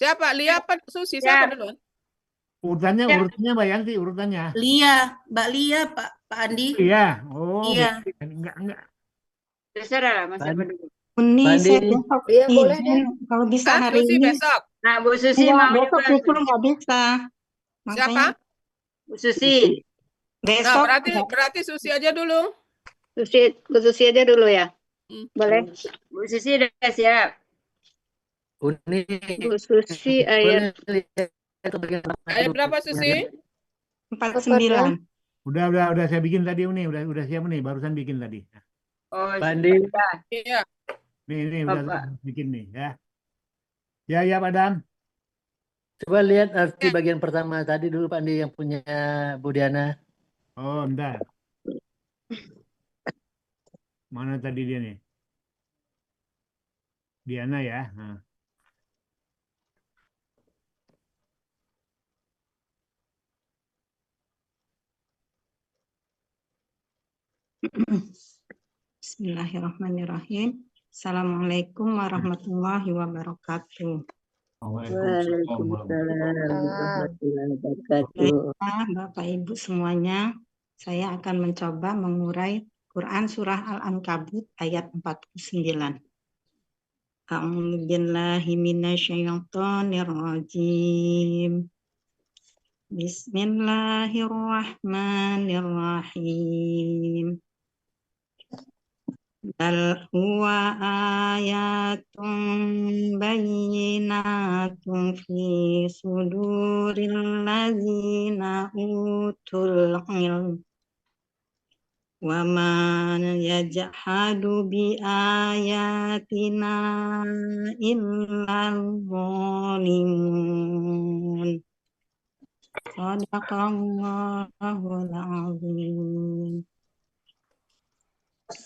Siapa? Lia apa Susi? Siapa Ya, duluan? Urutannya, ya. urutannya Mbak Yanti, urutannya. Lia, Mbak Lia, Pak Andi. Iya, oh Iya. beda. Enggak. Terserah lah, Mas siapa Pan- dulu. Uni Pandi, saya besok Iya, boleh deh. izin kalau bisa Hah? hari Susi ini. besok. Nah, Bu Susi Enggak, mau besok juga. justru nggak bisa. Siapa? Makanya Bu Susi. Nah, besok berarti Susi aja dulu. Bu Susi aja dulu ya. Hmm. Boleh. Bu Susi udah siap. Uni, Bu Susi ayat boleh lihat ke bagian pertama Ayat dulu. berapa Susi? 49. Udah saya bikin tadi nih, udah siap nih, barusan bikin tadi. oh Pandi, sebentar. Iya. Nih udah Bapak. bikin nih ya. Ya Padam. coba lihat arti Ya. bagian pertama tadi dulu Pandi yang punya Bu Diana. Oh, bentar. Mana tadi dia nih? Diana ya. Nah. Bismillahirrahmanirrahim. Assalamualaikum warahmatullahi wabarakatuh. Waalaikumsalam warahmatullahi wabarakatuh. Baiklah, Bapak Ibu semuanya, saya akan mencoba mengurai Quran Surah Al-Ankabut ayat 49. A'udzu billahi minasyaitonir rajim. Bismillahirrahmanirrahim. Bal huwa ayatun bayyinatun fi suduril ladzina utul ilm. Wa man yajhadu bi ayatina illal zalimun. Shadaqallahul azim.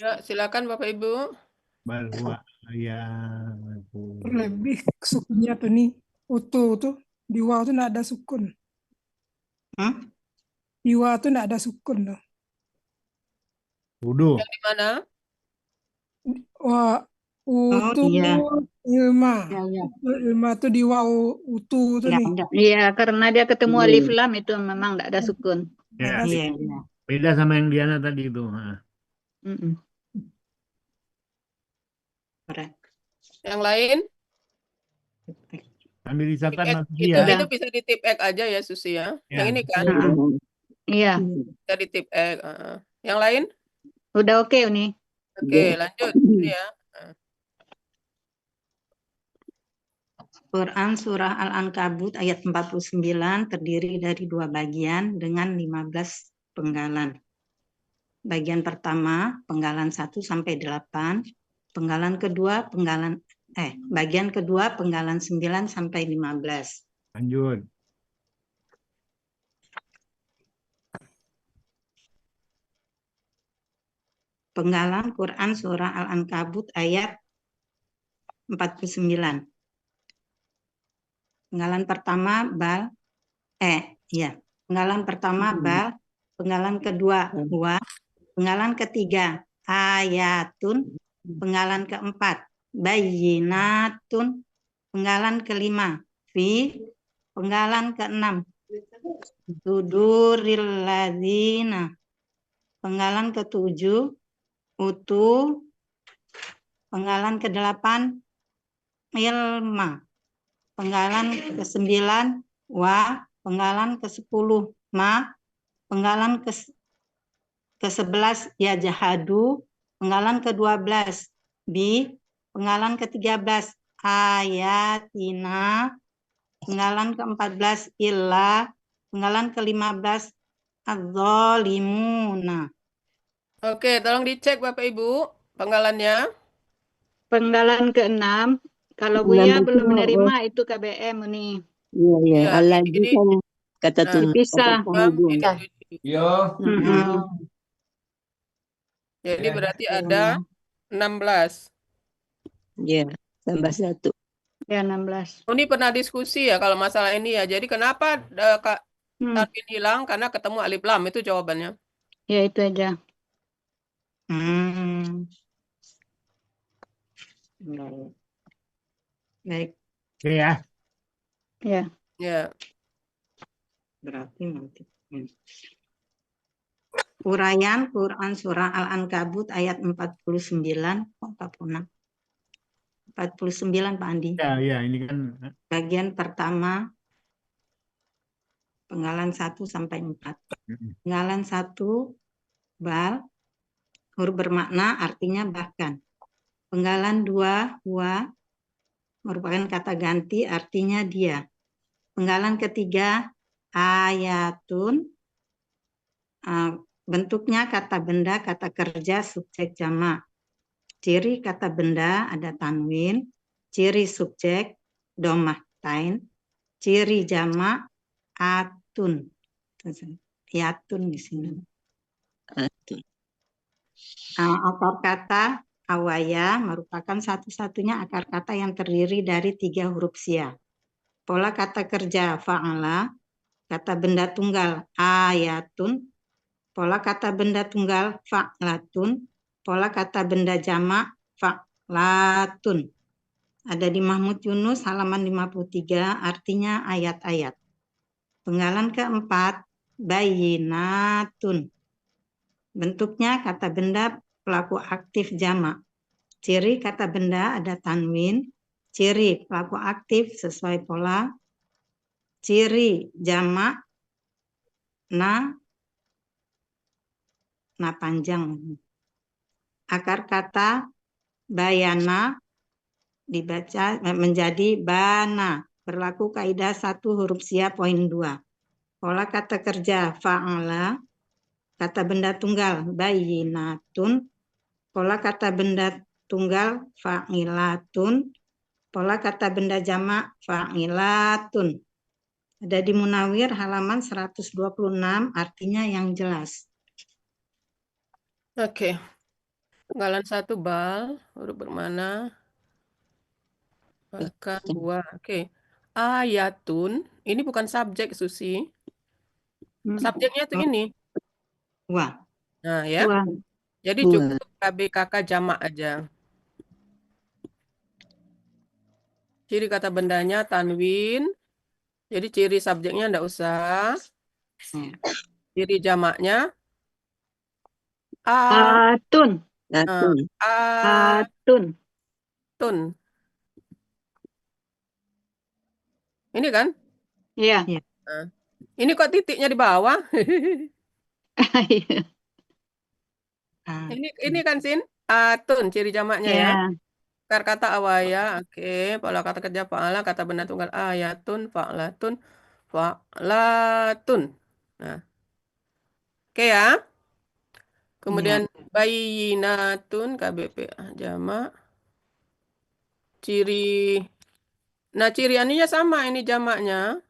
Ya, silakan Bapak Ibu. Bahwa ya. Terlebih sukunnya tuh nih utuh tuh di waw tuh nggak ada sukun. Di waw tuh nggak ada sukun tuh. Wudhu. Yang di mana? Wah, utuh iya. ilma. Ya. Ilma tuh di waw utuh tuh Ya, nih. ya. Iya, karena dia ketemu alif lam itu memang tidak ada sukun. Ya. Ada Iya. Beda sama yang Diana tadi itu. Nah. Mm-mm. Yang lain? Ambil risatan Tip X, masih ya. itu bisa di tip X aja ya Susi ya. Ya. Yang ini kan Iya, bisa di tip X. Yang lain? udah oke Uni. Oke, lanjut. Ya. Quran Surah Al-Ankabut ayat 49 terdiri dari 2 bagian dengan 15 penggalan. Bagian pertama, penggalan 1 sampai 8. Bagian kedua, penggalan 9 sampai 15. Lanjut. Penggalan Quran Surah Al-Ankabut ayat 49. Penggalan pertama Penggalan pertama bal, penggalan kedua huwa, penggalan ketiga ayatun, penggalan keempat bayyinatun, penggalan kelima fi, penggalan keenam suduril ladzina, penggalan ketujuh utu, penggalan kedelapan ilma, penggalan ke-9 wa, penggalan ke-10 ma, penggalan ke-11 ya jahadu, penggalan ke-12 bi, penggalan ke-13 ayatina, penggalan ke-14 illa, penggalan ke-15 adz-dzalimuna. Oke, tolong dicek Bapak Ibu penggalannya. Penggalan ke-6, kalau Buya belum menerima itu KBM Uni. Iya, Allah ini kan kata nah, tunggu Dipisah. hubung. Jadi berarti ada 16. Ya, tambah 1. Ya 16. Ini pernah diskusi ya kalau masalah ini ya. Jadi kenapa Kak Tarvin hilang? Karena ketemu alif lam, itu jawabannya. Ya itu aja. Baik. Oke ya. Ya. Ya. Berarti nanti. Uraian Quran Surah Al-Ankabut ayat 49, 46. 49 Pak Andi. Ya, ini kan Bagian pertama, penggalan 1 sampai 4. Penggalan 1, bal, huruf bermakna artinya bahkan. Penggalan 2, wa, merupakan kata ganti artinya dia. Penggalan ketiga, ayatun, bentuknya kata benda, kata kerja, subjek jamak. Ciri kata benda ada tanwin, ciri subjek domah tain, ciri jamak atun. Yatun di sini. Atun. Akar kata awaya merupakan satu-satunya akar kata yang terdiri dari 3 huruf sia. Pola kata kerja fa'ala, kata benda tunggal ayatun, pola kata benda tunggal fa'latun, pola kata benda jamak fa'latun. Ada di Mahmud Yunus halaman 53, artinya ayat-ayat. Penggalan keempat, bayinatun. Bentuknya kata benda pelaku aktif jamak. Ciri kata benda ada tanwin, ciri pelaku aktif sesuai pola, ciri jamak na panjang. Akar kata bayana dibaca menjadi bana. Berlaku kaidah 1 huruf sia poin 2. Pola kata kerja fa'ala, kata benda tunggal bayinatun, pola kata benda tunggal fa'ilatun, pola kata benda jamak fa'ilatun. Ada di Munawir halaman 126, artinya yang jelas. Oke. Penggalan 1 bal, huruf bermakna bahkan 2. Oke. Ayatun, ini bukan subjek, Susi. Subjeknya tuh ini. Wah. Nah, ya. Wah. Jadi Wah. cukup KBKK jamak aja. Ciri kata bendanya tanwin. Jadi ciri subjeknya enggak usah. Ciri jamaknya Atun. Atun. Atun. Tun. Ini kan? Iya. Nah, ini kok titiknya di bawah? Ini kan Sin? Atun ciri jamaknya ya. Akar kata awaya, oke. Pola kata kerja fa'ala, kata benda tunggal ayatun, fa'latun, fa'latun. Nah. Oke ya. Kemudian bayinatun KBP jamak. Ciri. Nah, ciri aninya sama ini jamaknya.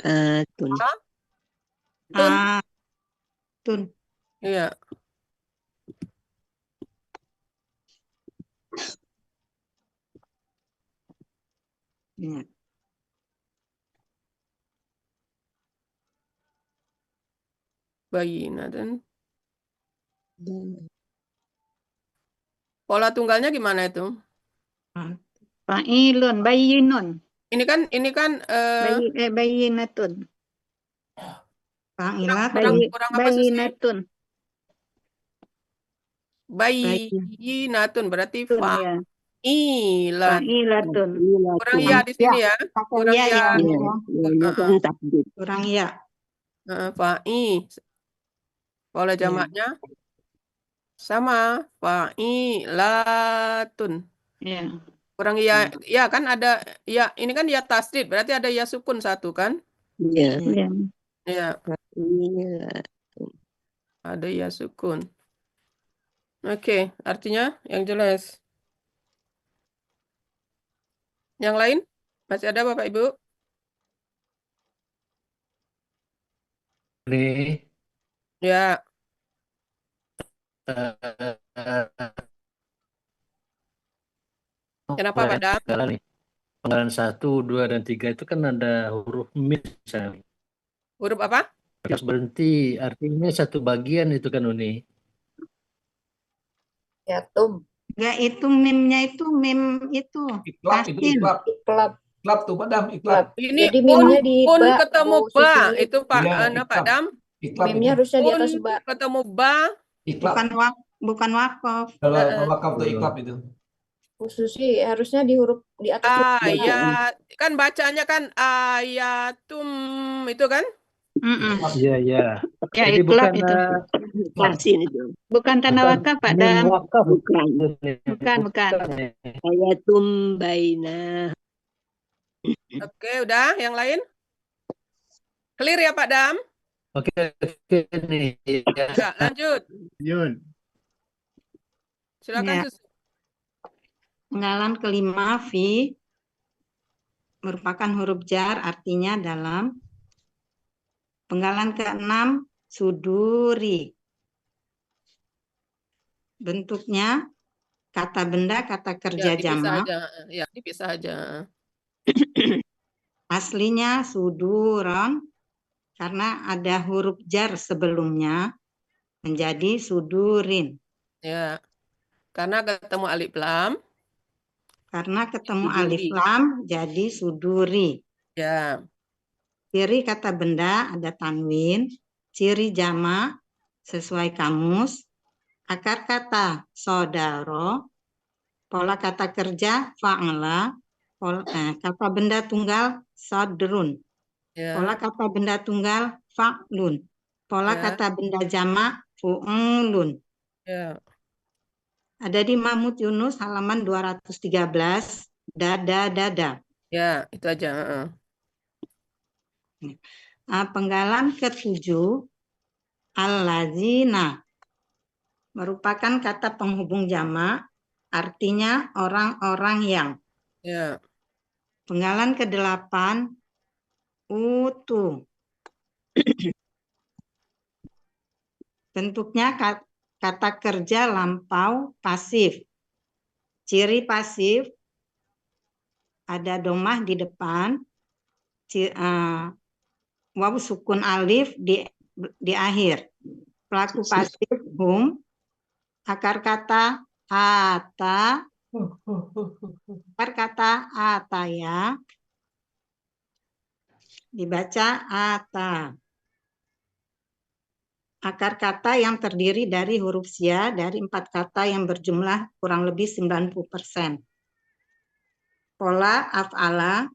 Atun. Tun. Tun. Iya. Ya. Bayinatun. Pola tunggalnya gimana itu? Fa'ilun, bayinun. Ini kan Bayinatun. kurang apa Susi? Bayinatun. Bayinatun berarti Ya. fa'ilatun. Kurang iya di sini ya. Kurang Iya, iya. Kurang iya. Fa'i. Pola jamaknya sama fa'ilatun. Iya. Kurang iya. Ya kan ada ya, ini kan ya tasdid, berarti ada ya sukun 1 kan? Iya. Iya. Ya, Iya. ada ya sukun. Oke, artinya yang jelas. Yang lain? Masih ada Bapak Ibu? Ini Ya. Kenapa Pak Dam? Penggalan 1, 2, dan 3 itu kan ada huruf mim misalnya. Huruf apa? Harus berhenti, artinya satu bagian itu kan Uni. Ya, tum. Enggak, itu mimnya itu mim itu. iklab itu Tasin. iklab. Iklab. Iklab tuh Pak Dam, iklab. Ini Jadi un meme-nya di ketemu Bu ba Susi. itu Pak Iya, Pak iklab. Dam. Iklab Meme-nya itu. harusnya di Un atas ba. ketemu ba. Iklab. Bukan wakaf. Kalau wakaf tuh iklab itu. Bu Susi harusnya di huruf di atas huruf ba. Ayat kan bacanya kan ayatum itu kan? Iya, iya. Ya, Jadi iklab bukan itu. Ikhlasin itu. Bukan tanda wakaf, Pak mim Dam. wakaf. Bukan. Bukan. Ayatum baina. Oke, udah yang lain? Clear ya Pak Dam? Oke, nih. Ya. Ya, lanjut. Yun. Silakan Ya. Susi. Penggalan kelima, fi, merupakan huruf jar, artinya dalam. Penggalan keenam, suduri. Bentuknya kata benda, kata kerja Ya, dipisah jamak. aja. Ya, dipisah aja. Aslinya suduron, karena ada huruf jar sebelumnya, menjadi sudurin. Ya. Karena ketemu alif lam. Karena ketemu Suduri. alif lam, jadi suduri. Ya. Ciri kata benda ada tanwin, ciri jamak sesuai kamus, akar kata sodaro, pola kata kerja fa'ala, kata benda tunggal sodrun, Ya. pola kata benda tunggal fa'lun, pola Ya. kata benda jamak fu'ulun. Ya. Ada di Mahmud Yunus halaman 213, dada. Ya, itu aja. Penggalan ketujuh, al-lazina, merupakan kata penghubung jamak, artinya orang-orang yang. Ya. Penggalan ke-8, utu. Bentuknya kata kerja lampau pasif. Ciri pasif ada domah di depan, waw sukun alif di akhir. Pelaku pasif hum, akar kata ata, akar kata ataya, dibaca ata. Akar kata yang terdiri dari huruf sia dari 4 kata yang berjumlah kurang lebih 90%. Pola af'ala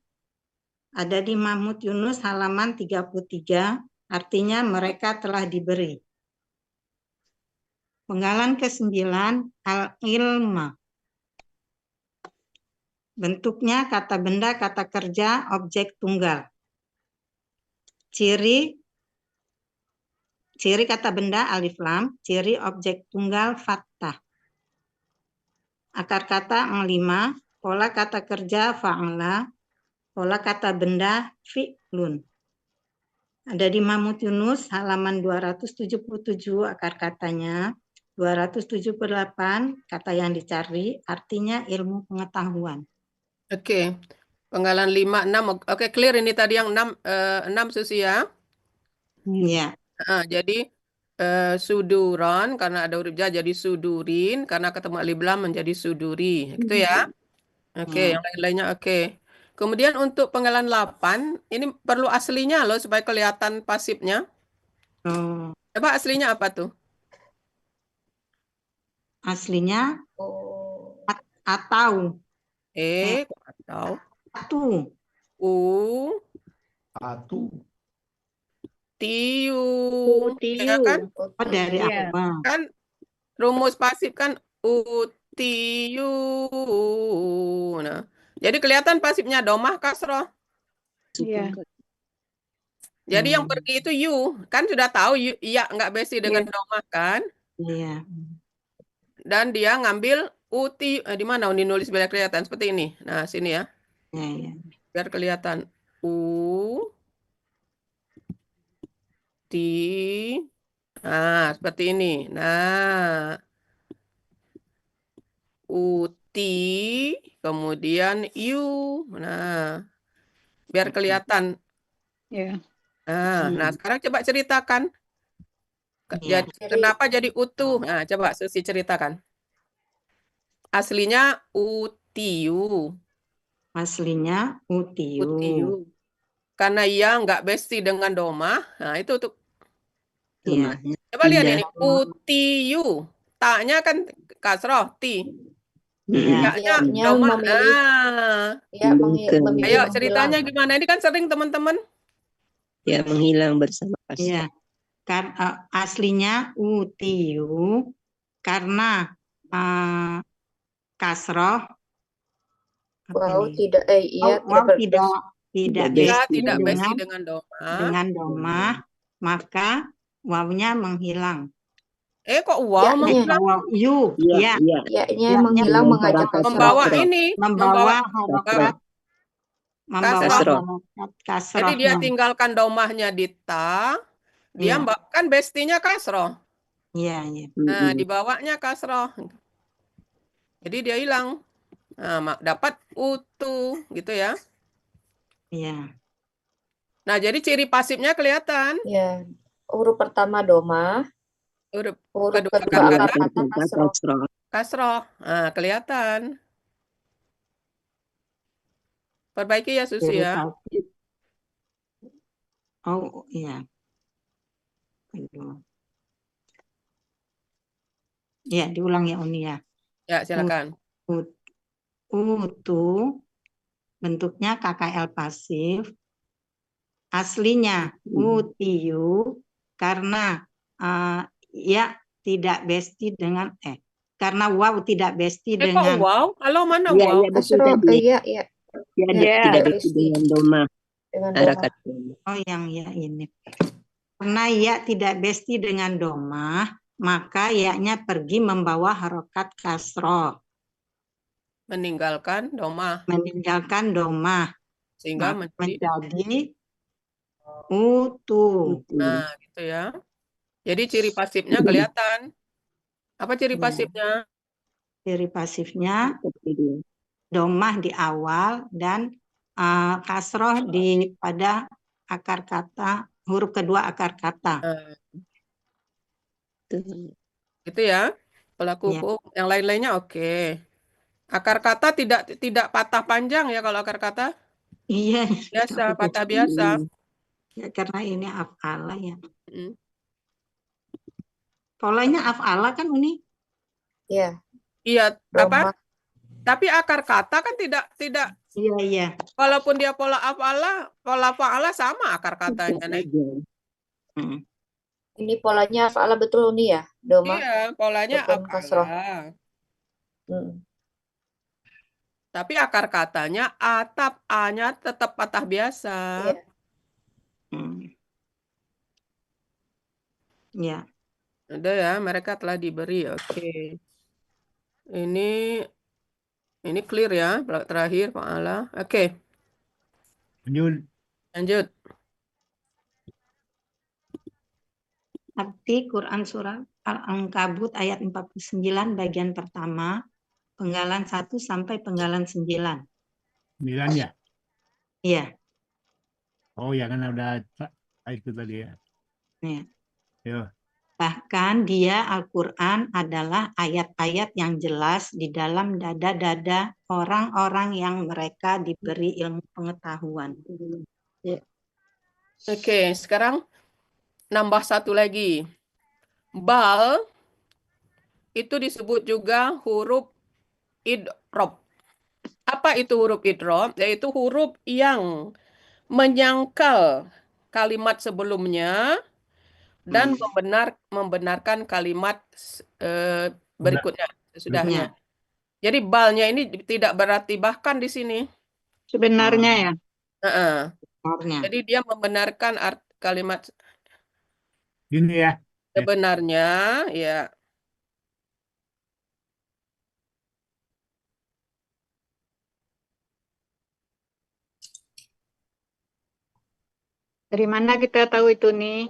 ada di Mahmud Yunus halaman 33, artinya mereka telah diberi. Penggalan ke-9, al-ilma. Bentuknya kata benda, kata kerja, objek tunggal. Ciri kata benda alif lam, ciri objek tunggal fathah. Akar kata 5, pola kata kerja fa'ala, pola kata benda fi'lun. Ada di Mahmud Yunus halaman 277 akar katanya, 278 kata yang dicari, artinya ilmu pengetahuan. Oke. Penggalan 5, 6. Oke, clear ini tadi yang 6 Susi ya. Ya. Jadi suduron karena ada huruf jar jadi sudurin, karena ketemu alif lam menjadi suduri. Gitu ya. Oke, yang lain-lainnya oke. Kemudian untuk penggalan 8, ini perlu aslinya loh supaya kelihatan pasifnya. Coba aslinya apa tuh? Aslinya atau. Atau. Atu. Atu. Tiu. Tiu. Ya kan? Dari apa? Kan rumus pasif kan utiu. Nah, jadi kelihatan pasifnya domah kasroh. Iya. Jadi yang pergi itu you, kan sudah tahu iya nggak besi dengan domah kan? Iya. Dan dia ngambil uti di mana ini nulis biar kelihatan seperti ini. Nah, sini ya. Iya. Biar kelihatan nah, seperti ini. Nah, uti, kemudian you. Nah, biar kelihatan. Ya. Nah, sekarang coba ceritakan. Jadi, kenapa jadi utuh? Nah, coba Susi ceritakan. Aslinya utiu. Aslinya utiu. Utiu. Karena ia nggak besti dengan domah. Nah, itu tuh. Iya. Domahnya Coba lihat pindah. ini. Utiu. Taknya kan kasroh, ti. Iya. Yaknya Ya-nya domah. memilih, ya memilih Ayo menghilang. ceritanya gimana? Ini kan sering teman-teman. Ya, menghilang bersama kasroh. Iya. Aslinya utiu karena kasroh apa Wow, ini? tidak, iya Wow tidak Tidak besti Ia tidak besti dengan dengan domah. domah, maka wawnya menghilang. Kok wow Ya-nya, menghilang? Waw, yu, Iya, ya, ya-nya ya, menghilang Dengan mengajak harakat Membawa kasroh. ini. membawa kasroh. harokat Kasroh. Jadi dia kasrohnya. tinggalkan domahnya di ta. Dia Iya, kan bestinya kasroh. iya, iya. Nah, dibawanya kasroh. Jadi dia hilang. Nah, dapat utu gitu ya. Iya. Nah, jadi ciri pasifnya kelihatan. Ya, huruf pertama domah, Huruf huruf kedua kedua akar akar kata kata kasroh. kasroh. kasroh. Nah, kelihatan. Perbaiki ya Susi Ciri ya. pasif. Oh, iya. Aduh. Ya, diulang ya Uni ya. Ya, silakan. Utu bentuknya KKL pasif. Aslinya utiu karena ya tidak besti dengan karena wow tidak besti Kok dengan wow? Halo, mana Iya, wow? iya betul Kasroh, tadi. iya, iya. Ya, Ya, tidak tidak besti besti dengan domah. dengan Harakat domah. domah. oh yang ya ini. Karena ya tidak besti dengan domah, maka ya-nya pergi membawa harokat kasroh. Meninggalkan domah. Meninggalkan domah. Sehingga menjadi utu. Nah, gitu ya. Jadi ciri pasifnya kelihatan. Apa ciri Ya. pasifnya? Ciri pasifnya domah di awal dan kasroh pada akar kata, huruf kedua akar kata. Gitu ya. Pelaku Ya. hukum. Yang lain-lainnya oke. Akar kata tidak patah panjang ya kalau akar kata? Iya. Biasa, patah biasa. Ya, karena ini af'ala ya. Mm. Polanya af'ala kan Uni? Iya. Iya, Domah. apa? Tapi akar kata kan tidak. Iya, iya. Walaupun dia pola fa'ala sama akar katanya, Nek. Ini polanya af'ala betul nih ya, domah. Iya, polanya ataupun kasroh. af'ala. Tapi akar katanya atap A-nya tetap patah biasa. Iya. Ya. Ada ya, mereka telah diberi. Oke. Ini clear ya, terakhir fa'ala. Oke. Lanjut. Arti Quran Surah Al-Ankabut ayat 49 bagian pertama, penggalan 1 sampai penggalan 9. 9 ya? Iya. Oh ya kan udah itu tadi ya. Ya. Yo. Bahkan dia Al-Quran adalah ayat-ayat yang jelas di dalam dada-dada orang-orang yang mereka diberi ilmu pengetahuan. Oke, sekarang nambah satu lagi. Bal itu disebut juga huruf idrob. Apa itu huruf idrob? Yaitu huruf yang menyangkal kalimat sebelumnya dan membenarkan kalimat berikutnya, sesudahnya. Jadi balnya ini tidak berarti bahkan di sini. Sebenarnya ya. Jadi dia membenarkan kalimat Gini ya. sebenarnya, ya. Dari mana kita tahu itu nih?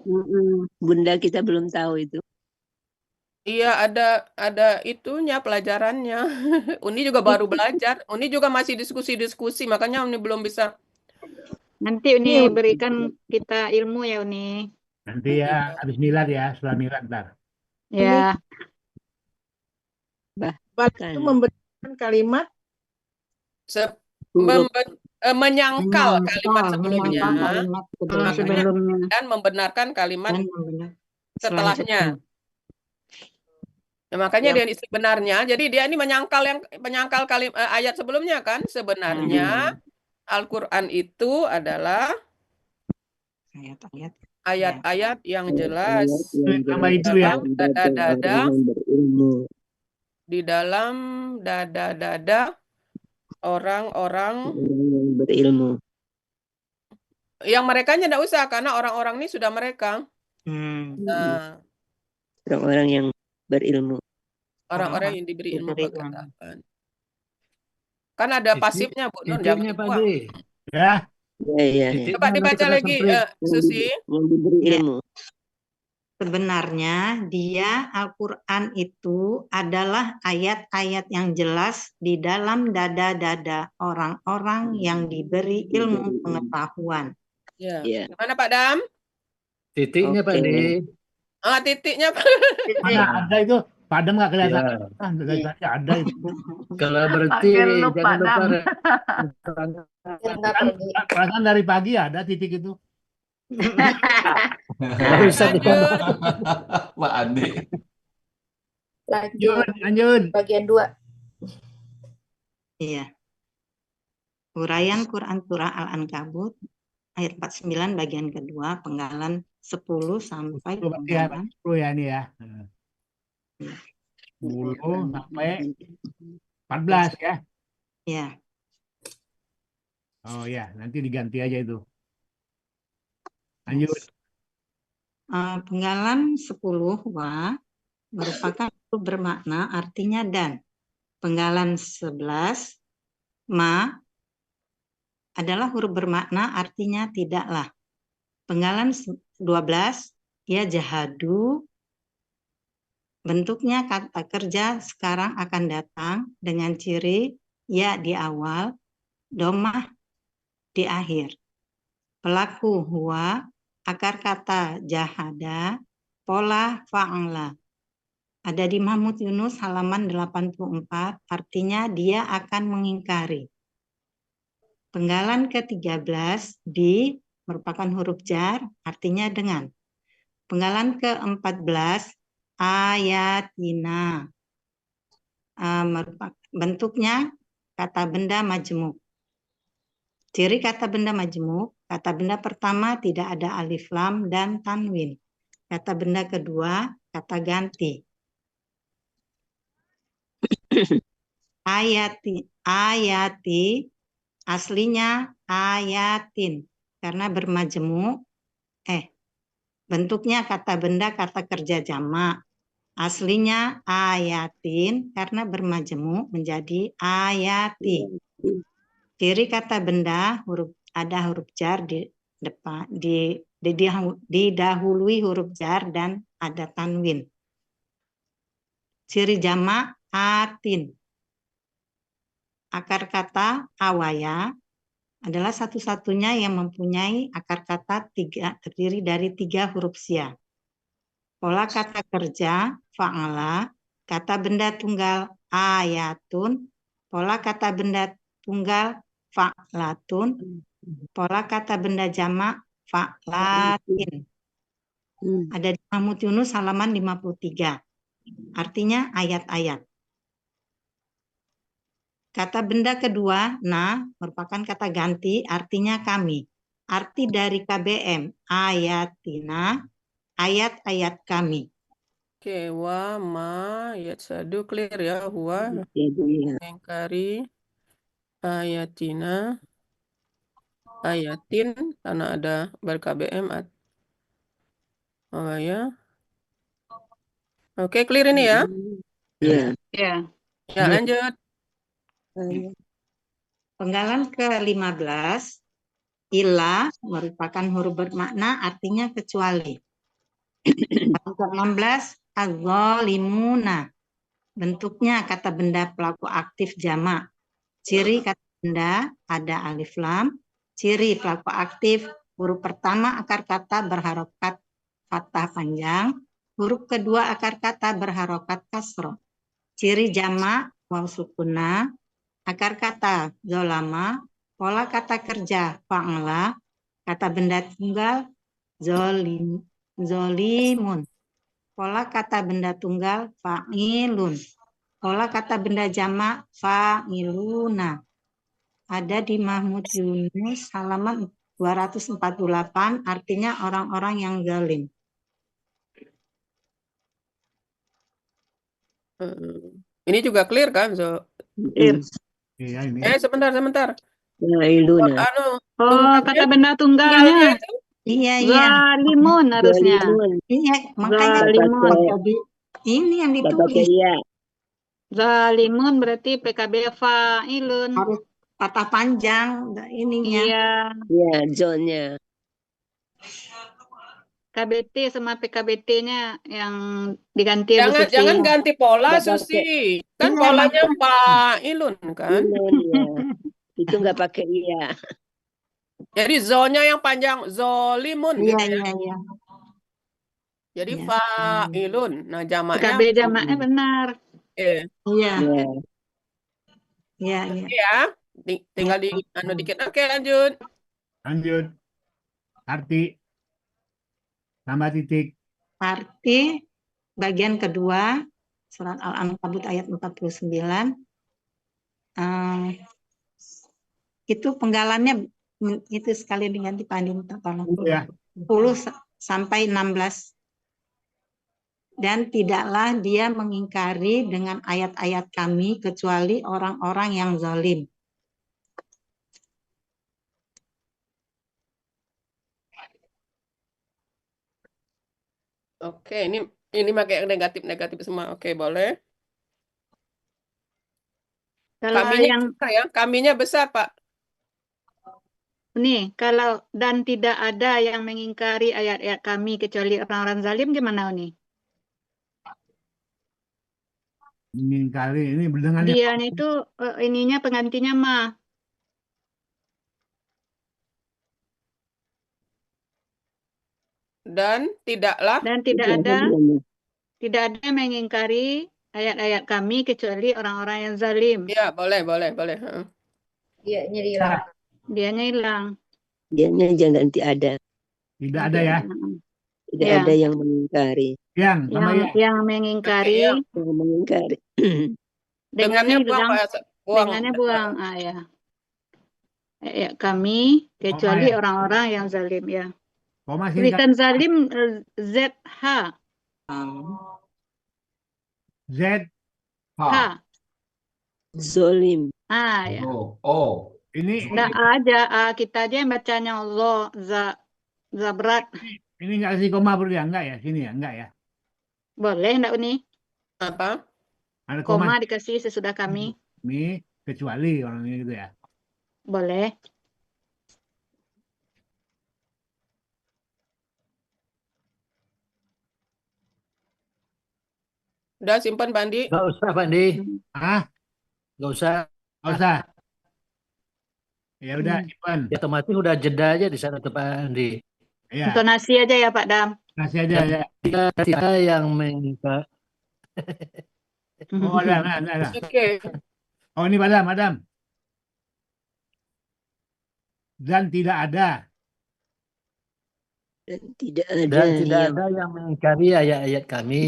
Bunda kita belum tahu itu. Iya, ada itunya pelajarannya. Uni juga baru belajar. Uni juga masih diskusi-diskusi, makanya Uni belum bisa. Nanti Uni berikan kita ilmu ya Uni. Nanti ya habis milad ya, setelah milad ntar. Ya. Bahkan itu memberikan kalimat huruf menyangkal kalimat sebelumnya, menyangkal kalimat makanya sebelumnya. dan membenarkan kalimat dan membenar setelahnya. selanjutnya. Ya, makanya yang dia sebenarnya, jadi dia ini menyangkal ayat sebelumnya kan. Sebenarnya Al-Quran itu adalah Ayat-ayat ayat-ayat yang ayat-ayat jelas yang Tambah jelas itu ya. dalam dalam dada-dada, orang yang berilmu. di dalam dada-dada orang-orang Orang yang berilmu. yang mereka tidak usah karena orang-orang ini sudah mereka. Nah, Orang-orang yang berilmu. orang-orang yang diberi ilmu diberi ilmu. pengetahuan. Kan ada pasifnya, Bu Nur, jangan Titiknya Pak dibuang. Ade. Ya, Ya, ya, ya. Coba Titiknya nanti dibaca pada lagi, sampai Susi. Yang diberi ilmu. Sebenarnya dia Al-Quran itu adalah ayat-ayat yang jelas di dalam dada-dada orang-orang yang diberi ilmu pengetahuan. Ya. Ya. Mana Pak Dam? titiknya Pak Oke. Ah, Ade. titiknya. mana ada itu? Padam nggak kelihatan. Ya. Ah, dari tadi ada itu. Kalau berhenti jangan lupa Biar nggak pergi. Perasaan dari pagi ada titik itu. Nggak usah ditambah. Lanjut. Pak Ade. Lanjut. Lanjut. Bagian 2. Iya. Uraian Quran Surah Al-Ankabut ayat 49 bagian kedua penggalan 10 sampai Itu berarti ya, penggalan 10 ya ini ya. 10 sampai 14 ya. ya. Oh ya, nanti diganti aja itu. Lanjut. Penggalan 10 wa merupakan huruf bermakna artinya dan. Penggalan 11 ma adalah huruf bermakna artinya tidaklah. Penggalan 12 ya jahadu bentuknya kata kerja sekarang akan datang dengan ciri ya di awal, domah di akhir. Pelaku huwa, akar kata jahada, pola fa'ala. Ada di Mahmud Yunus halaman 84, artinya dia akan mengingkari. Penggalan ke-13 di merupakan huruf jar, artinya dengan. Penggalan ke-14 ayatina. Bentuknya kata benda majemuk. Ciri kata benda majemuk, kata benda pertama tidak ada alif lam dan tanwin. Kata benda kedua, kata ganti. Ayati aslinya ayatin karena bermajemuk. Bentuknya kata benda kata kerja jamak. Aslinya ayatin karena bermajemuk menjadi ayati. Ciri kata benda ada huruf jar di depan, didahului huruf jar dan ada tanwin. Ciri jamak atin. Akar kata awaya adalah satu-satunya yang mempunyai akar kata terdiri dari 3 huruf sia. Pola kata kerja fa'ala, kata benda tunggal ayatun, pola kata benda tunggal fa'latun, pola kata benda jamak fa'latin. Ada di Mahmud Yunus halaman 53. Artinya ayat-ayat. Kata benda kedua, merupakan kata ganti, artinya kami. Arti dari KBM, ayatina, ayat-ayat kami. Oke, wa ma ayat sadu clear ya, huwa mengingkari ayatina, ayatin karena ada ber-KBM ya. Oke, clear ini ya. Ya. Ya. Ya, lanjut. Penggalan ke-15, ila merupakan huruf bermakna artinya kecuali. Penggalan ke-16, az-zalimuna. Bentuknya kata benda pelaku aktif jamak. Ciri kata benda ada alif lam. Ciri pelaku aktif huruf pertama akar kata berharokat fathah panjang. Huruf kedua akar kata berharokat kasroh. Ciri jamak waw sukuna akar kata zolama, pola kata kerja fa'ala, kata benda tunggal zolimun, pola kata benda tunggal fa'ilun, pola kata benda jamak fa'iluna. Ada di Mahmud Yunus halaman 248, artinya orang-orang yang zalim. Ini juga clear kan, Clear. Iya ini. sebentar. Fa'iluna. Kata benda tunggalnya. Tunggalnya itu Iya. Zalimun harusnya. Zalimun. Iya, makanya Zalimun. tadi ini yang Nggak pakai ditulis. iya. Zalimun berarti PKB fa'ilun. Harus patah panjang ininya. Iya. Iya, zonnya. KBT sama PKBT-nya yang diganti Bu Susi. jangan ganti pola, Nggak pakai. Susi. Kan Iya, polanya fa'ilun kan. Ilun, ya. Itu nggak pakai iya. Jadi zonya yang panjang zolimun Iya, gitu ya. iya. Jadi Iya. fa'ilun. Nah, jamaknya PKB jamaknya benar. Iya. Iya. Iya. Oke ya. Tinggal di dikit. Oke, lanjut. Lanjut. Arti. Tambah titik. Arti bagian kedua surat Al-Ankabut ayat 49. Itu penggalannya itu sekali diganti Pak Andi, minta tolong. Ya. 10 sampai 16. Dan tidaklah dia mengingkari dengan ayat-ayat kami kecuali orang-orang yang zalim. Oke, ini pakai yang negatif semua. Oke, boleh. Kalau Kaminya yang besar ya. Kaminya besar, Pak. nih, kalau dan tidak ada yang mengingkari ayat-ayat kami kecuali orang-orang zalim gimana nih? Mengingkari ini dengan Dianya itu ininya penggantinya mah. Dan tidaklah Dan tidak ada yang mengingkari ayat-ayat kami kecuali orang-orang yang zalim. ya, boleh. Iya, jadi hilang. Dianya hilang. Dianya jangan ganti ada. tidak ada ya. Tidak Ya. ada yang mengingkari. Yang sama ya. Yang mengingkari Oke, Yang mengingkari. Dengannya buang, hilang. Pak. Buang. Dengannya buang. Ya. Ya, kami kecuali ya. orang-orang yang zalim ya. Koma sini. Tulisan zalim ZH. Z. H. Zolim. Ya. Oh. Ini Nggak ada. Kita aja yang bacanya Allah. Zabrat. ini nggak kasih koma bro ya? Enggak ya? Sini ya? Enggak ya? Boleh enggak Uni? Apa? Ada koma. Koma dikasih sesudah kami. Ini kecuali orang ini gitu ya. Boleh. Udah simpan, Pak Andi. Nggak usah, Pak Andi. Nggak usah. Nggak usah. Ya udah, simpan. Ya, otomatis udah jeda aja di sana tuh, Pak Andi. Ya, Intonasi aja ya Pak Dam. kasih aja ya. Kita yang mengingkari. Oh, ada. Oke. Oh, ini Madam. Dan tidak ada. Dan tidak ada Dan tidak yang ada yang mengingkari ayat-ayat kami.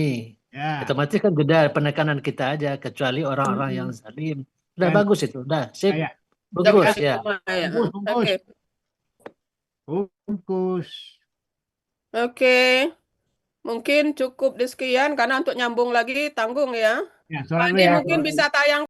Ya. Otomatis kan jeda penekanan kita aja, kecuali orang-orang yang zalim. Udah Dan- bagus itu, udah sip. Ya. Bagus ya. Bungkus. Oke. Bungkus. Oke. Mungkin cukup sekian karena untuk nyambung lagi tanggung ya. Ya, Pak soalnya Andi ya. mungkin bisa tayang